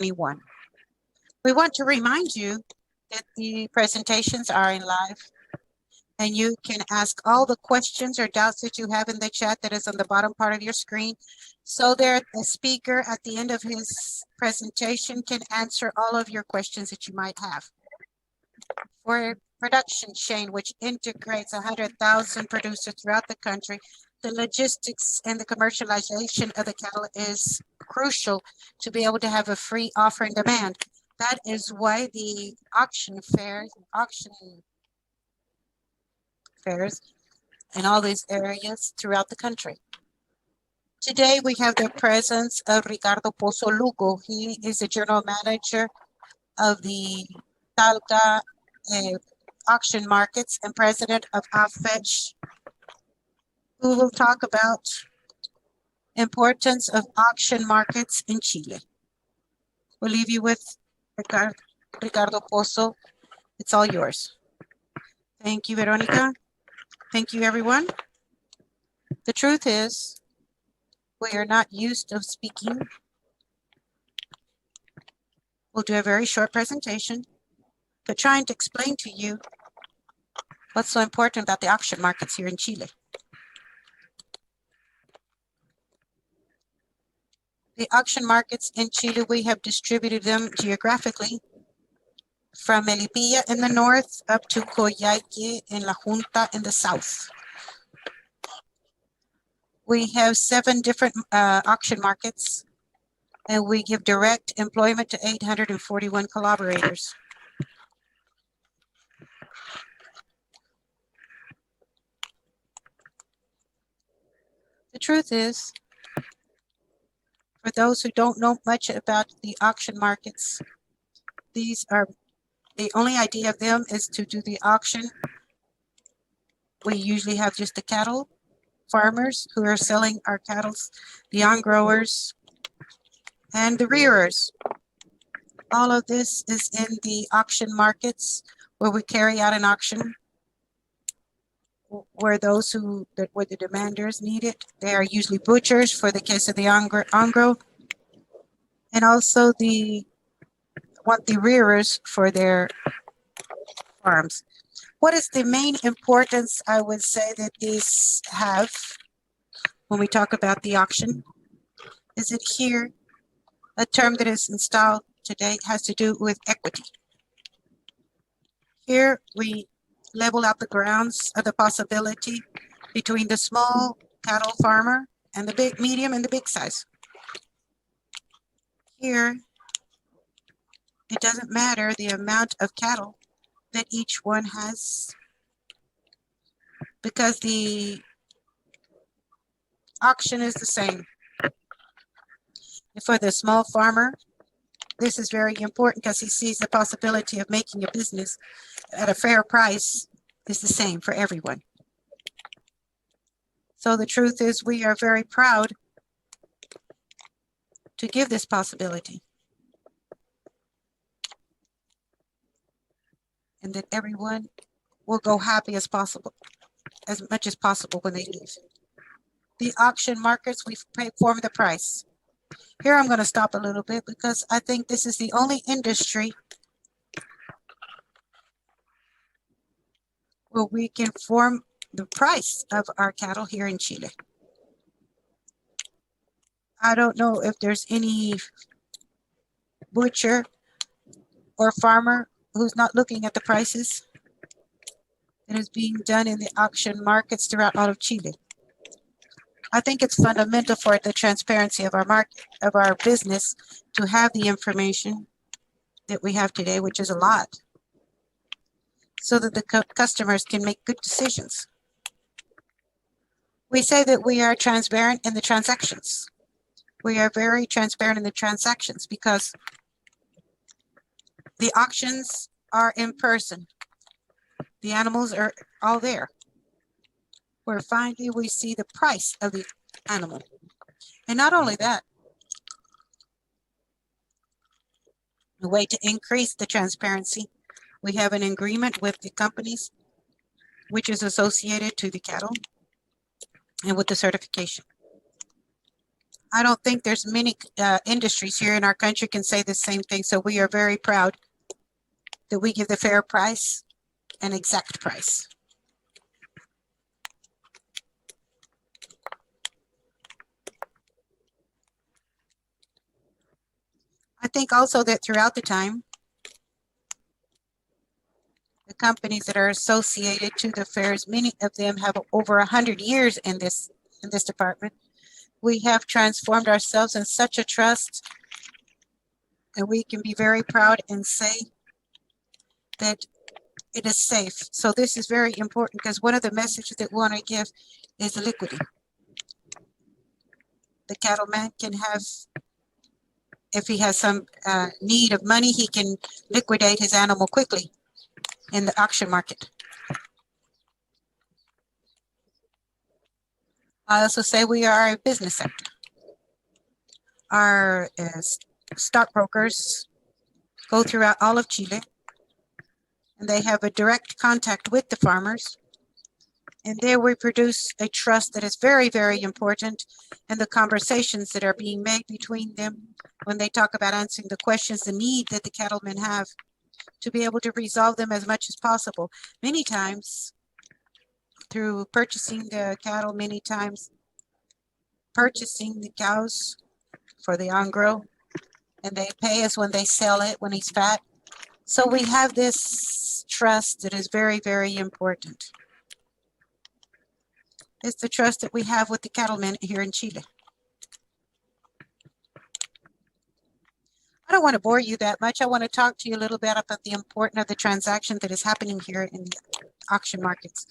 2021. We want to remind you that the presentations are in live and you can ask all the questions or doubts that you have in the chat that is on the bottom part of your screen. So there, the speaker at the end of his presentation can answer all of your questions that you might have. For production chain, which integrates 100,000 producers throughout the country, the logistics and the commercialization of the cattle is crucial to be able to have a free offer and demand. That is why the auction fairs in all these areas throughout the country. Today, we have the presence of Ricardo Pozo Lugo. He is the general manager of the Talca auction markets and president of AFETCH, who will talk about importance of auction markets in Chile. We'll leave you with Ricardo Pozo. It's all yours. Thank you, Veronica. Thank you, everyone. The truth is, we are not used to speaking. We'll do a very short presentation, but trying to explain to you what's so important about the auction markets here in Chile. The auction markets in Chile, we have distributed them geographically from Melipilla in the north up to Coyhaique in La Junta in the south. We have 7 different auction markets, and we give direct employment to 841 collaborators. The truth is, for those who don't know much about the auction markets, these are the only idea of them is to do the auction. We usually have just the cattle farmers who are selling our cattle, the on growers, and the rearers. All of this is in the auction markets where we carry out an auction, where those where the demanders need it. They are usually butchers for the case of the on-grow, and also the rearers for their farms. What is the main importance, I would say, that these have when we talk about the auction? Is it here, a term that is installed today has to do with equity. Here we level out the grounds of the possibility between the small cattle farmer and the big, medium, and the big size. Here, it doesn't matter the amount of cattle that each one has, because the auction is the same. And for the small farmer, this is very important because he sees the possibility of making a business at a fair price is the same for everyone. So the truth is, we are very proud to give this possibility, and that everyone will go happy as possible, as much as possible when they leave. The auction markets, we form the price. Here I'm going to stop a little bit because I think this is the only industry where we can form the price of our cattle here in Chile. I don't know if there's any butcher or farmer who's not looking at the prices that is being done in the auction markets throughout all of Chile. I think it's fundamental for the transparency of our market, of our business, to have the information that we have today, which is a lot, so that the customers can make good decisions. We say that we are transparent in the transactions. We are very transparent in the transactions because the auctions are in person. The animals are all there, where finally we see the price of the animal. And not only that, a way to increase the transparency, we have an agreement with the companies which is associated to the cattle and with the certification. I don't think there's many industries here in our country can say the same thing. So we are very proud that we give the fair price and exact price. I think also that throughout the time, the companies that are associated to the fairs, many of them have over 100 years in this department. We have transformed ourselves in such a trust, and we can be very proud and say that it is safe. So this is very important because one of the messages that we want to give is liquidity. The cattleman can have, if he has some need of money, he can liquidate his animal quickly in the auction market. I also say we are a business sector. Our stockbrokers go throughout all of Chile, and they have a direct contact with the farmers. And there we produce a trust that is very, very important, and the conversations that are being made between them when they talk about answering the questions, the need that the cattlemen have to be able to resolve them as much as possible. Many times through purchasing the cattle, many times purchasing the cows for the engros, and they pay us when they sell it, when he's fat. So we have this trust that is very, very important. It's the trust that we have with the cattlemen here in Chile. I don't want to bore you that much. I want to talk to you a little bit about the importance of the transaction that is happening here in the auction markets.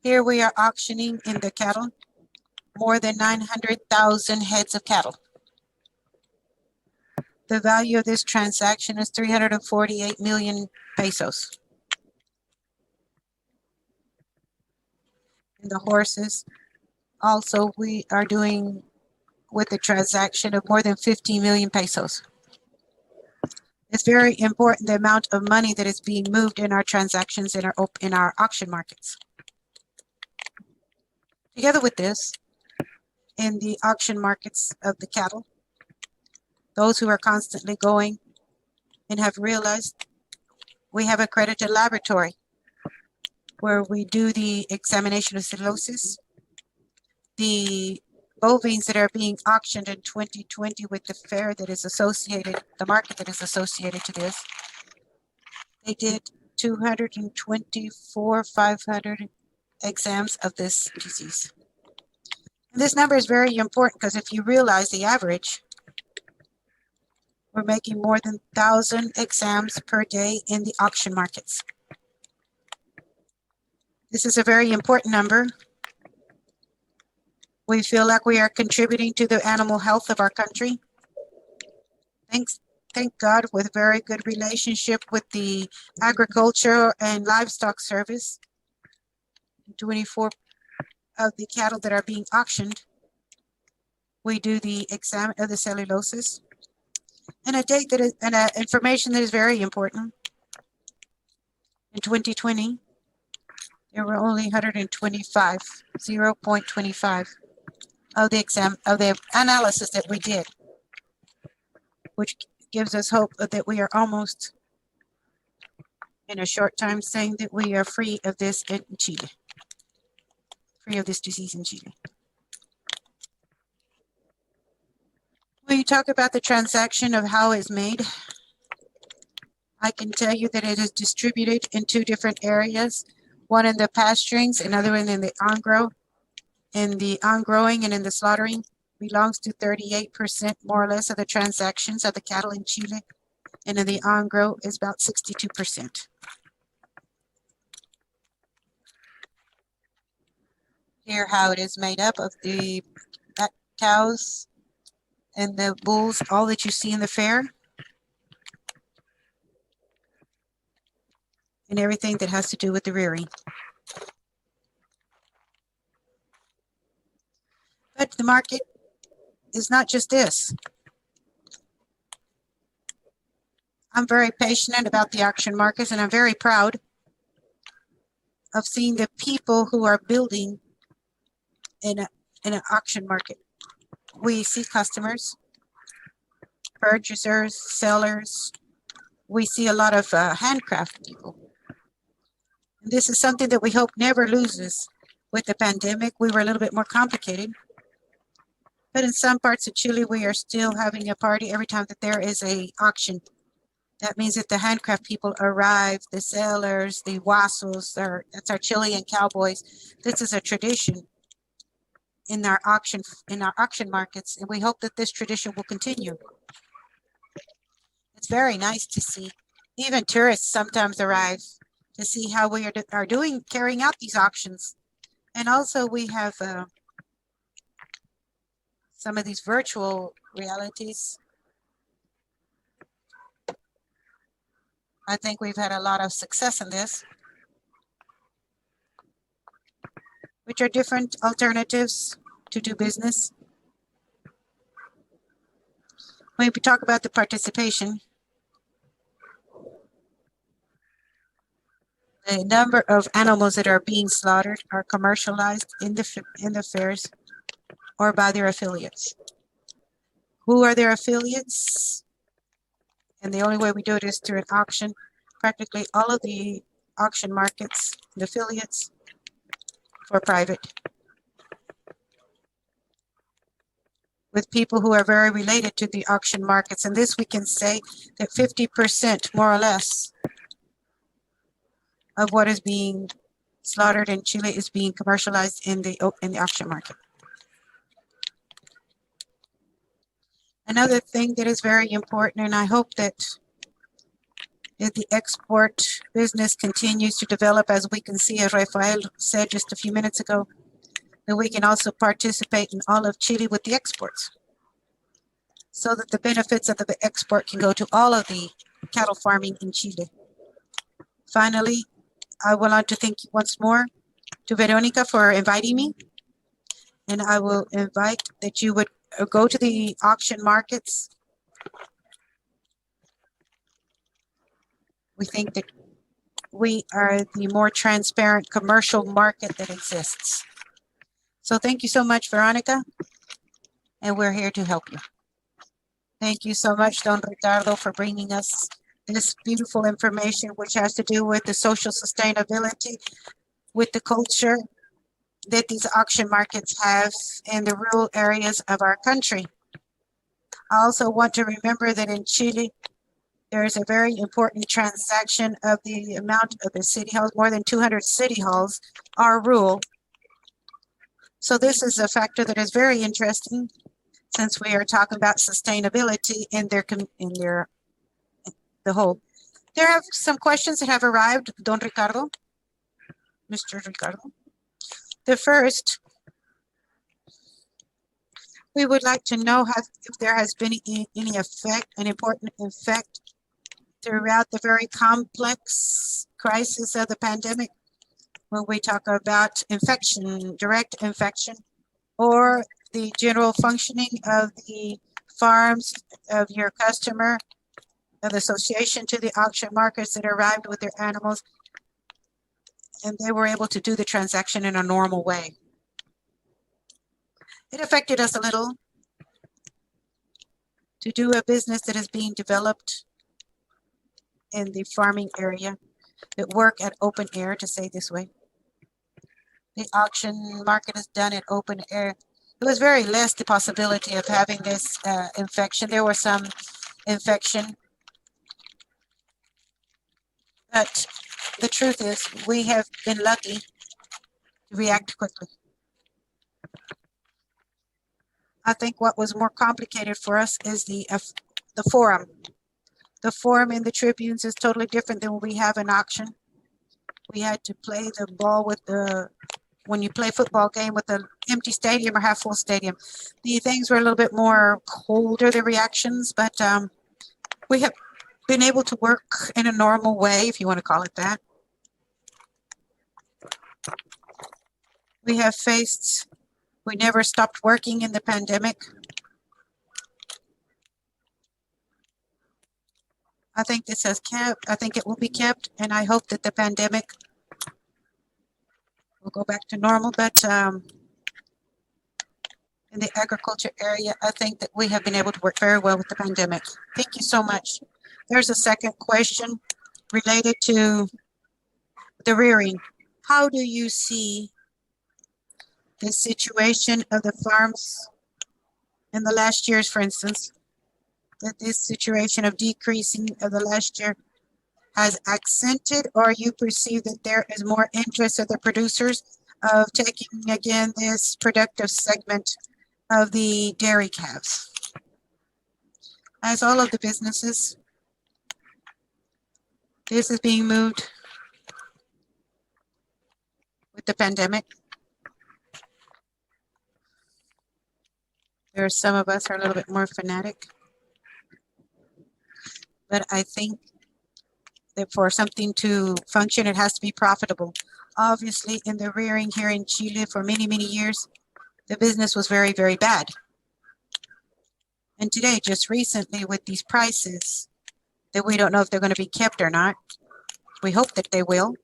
Here we are auctioning in the cattle more than 900,000 heads of cattle. The value of this transaction is 348 million pesos. And the horses, also we are doing with a transaction of more than 50 million pesos. It's very important the amount of money that is being moved in our transactions in our auction markets. Together with this, in the auction markets of the cattle, those who are constantly going and have realized we have accredited laboratory where we do the examination of cellulosis. The bovines that are being auctioned in 2020 with the fair that is associated, the market that is associated to this, they did 224,500 exams of this disease. And this number is very important because if you realize the average, we're making more than 1,000 exams per day in the auction markets. This is a very important number. We feel like we are contributing to the animal health of our country. Thank God, with very good relationship with the agriculture and livestock service. 24 of the cattle that are being auctioned, we do the exam of the cellulosis. And a date that is, and information that is very important. In 2020, there were only 125, 0.25 of the analysis that we did, which gives us hope that we are almost in a short time saying that we are free of this in Chile, free of this disease in Chile. When you talk about the transaction of how it's made, I can tell you that it is distributed in two different areas, one in the pasturings, another one in the engros. In the engrowing and in the slaughtering belongs to 38% more or less of the transactions of the cattle in Chile, and in the engros is about 62%. Here how it is made up of the cows and the bulls, all that you see in the fair, and everything that has to do with the rearing. But the market is not just this. I'm very passionate about the auction markets, and I'm very proud of seeing the people who are building in an auction market. we see customers, purchasers, sellers. We see a lot of handcraft people. This is something that we hope never loses. With the pandemic, we were a little bit more complicated. But in some parts of Chile, we are still having a party every time that there is a auction. That means that the handcraft people arrive, the sellers, the huasos, that's our Chilean cowboys. This is a tradition in our auction markets, and we hope that this tradition will continue. It's very nice to see. Even tourists sometimes arrive to see how we are doing carrying out these auctions. And also we have some of these virtual realities. I think we've had a lot of success in this, which are different alternatives to do business. When we talk about the participation, the number of animals that are being slaughtered are commercialized in the fairs or by their affiliates. Who are their affiliates? And the only way we do it is through an auction. Practically all of the auction markets, the affiliates, for private, with people who are very related to the auction markets. And this we can say that 50% more or less of what is being slaughtered in Chile is being commercialized in the auction market. Another thing that is very important, and I hope that if the export business continues to develop, as we can see, as Rafael said just a few minutes ago, that we can also participate in all of Chile with the exports, so that the benefits of the export can go to all of the cattle farming in Chile. Finally, I would like to thank you once more to Veronica for inviting me, and I will invite that you would go to the auction markets. We think that we are the more transparent commercial market that exists. So thank you so much, Veronica, and we're here to help you. Thank you so much, Don Ricardo, for bringing us this beautiful information, which has to do with the social sustainability, with the culture that these auction markets have in the rural areas of our country. I also want to remember that in Chile, there is a very important transaction of the amount of the city halls. More than 200 city halls are rural. So this is a factor that is very interesting, since we are talking about sustainability in the whole. There have some questions that have arrived, Don Ricardo, Mr. Ricardo. The first, we would like to know if there has been any effect, an important effect throughout the very complex crisis of the pandemic, when we talk about infection, direct infection, or the general functioning of the farms of your customer, of the association to the auction markets that arrived with their animals, and they were able to do the transaction in a normal way. It affected us a little to do a business that is being developed in the farming area, that work at open air, to say this way. The auction market is done at open air. It was very less the possibility of having this infection. There was some infection, but the truth is we have been lucky to react quickly. I think what was more complicated for us is the forum. The forum in the tribunes is totally different than when we have an auction. We had to play the ball with when you play a football game with an empty stadium or half full stadium. The things were a little bit more colder, the reactions, but we have been able to work in a normal way, if you want to call it that. We never stopped working in the pandemic. I think this has kept, I think it will be kept, and I hope that the pandemic will go back to normal, but in the agriculture area, I think that we have been able to work very well with the pandemic. Thank you so much. There's a second question related to the rearing. How do you see the situation of the farms in the last years, for instance, that this situation of decreasing of the last year has accented, or you perceive that there is more interest of the producers of taking again this productive segment of the dairy calves? As all of the businesses, this is being moved with the pandemic. There are some of us are a little bit more fanatic, but I think that for something to function, it has to be profitable. Obviously, in the rearing here in Chile for many, many years, the business was very, very bad. And today, just recently with these prices, that we don't know if they're going to be kept or not. We hope that they will.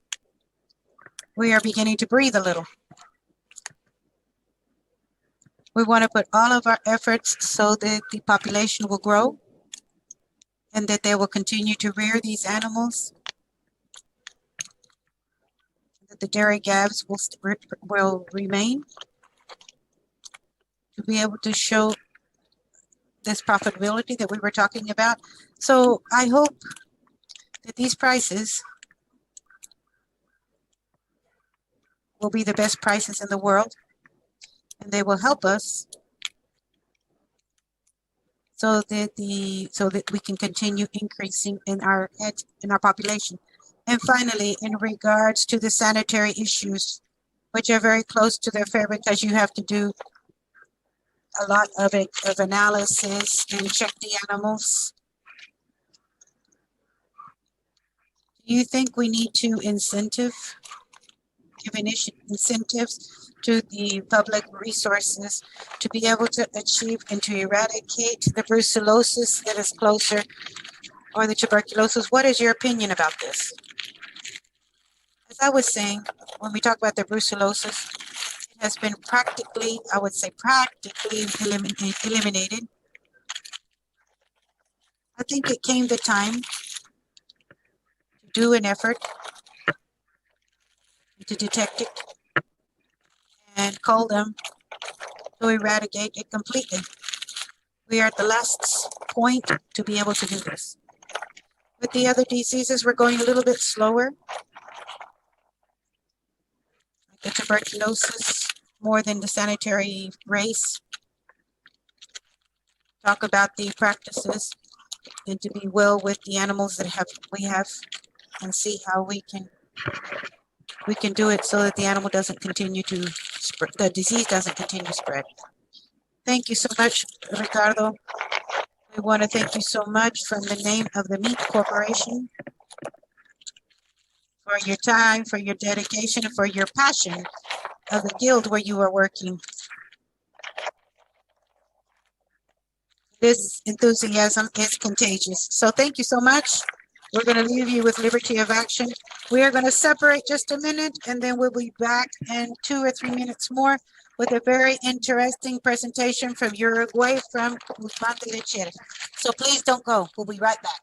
We are beginning to breathe a little. We want to put all of our efforts so that the population will grow and that they will continue to rear these animals, that the dairy calves will remain, to be able to show this profitability that we were talking about. So I hope that these prices will be the best prices in the world, and they will help us so that we can continue increasing in our population. And finally, in regards to the sanitary issues, which are very close to the affair because you have to do a lot of analysis and check the animals. Do you think we need to give incentives to the public resources to be able to achieve and to eradicate the brucellosis that is closer, or the tuberculosis? What is your opinion about this? As I was saying, when we talk about the brucellosis, it has been practically, I would say practically eliminated. I think it came the time to do an effort to detect it and call them to eradicate it completely. We are at the last point to be able to do this. With the other diseases, we're going a little bit slower. Like the tuberculosis, more than the sanitary race. Talk about the practices and to be well with the animals that we have and see how we can do it so that the animal doesn't continue to spread, the disease doesn't continue to spread. Thank you so much, Ricardo. We want to thank you so much from the name of the Meat Corporation for your time, for your dedication, and for your passion of the guild where you are working. This enthusiasm is contagious. So thank you so much. We're going to leave you with liberty of action. We are going to separate just a minute, and then we'll be back in 2 or 3 minutes more with a very interesting presentation from Uruguay, from Guzman de Lechera. So please don't go. We'll be right back.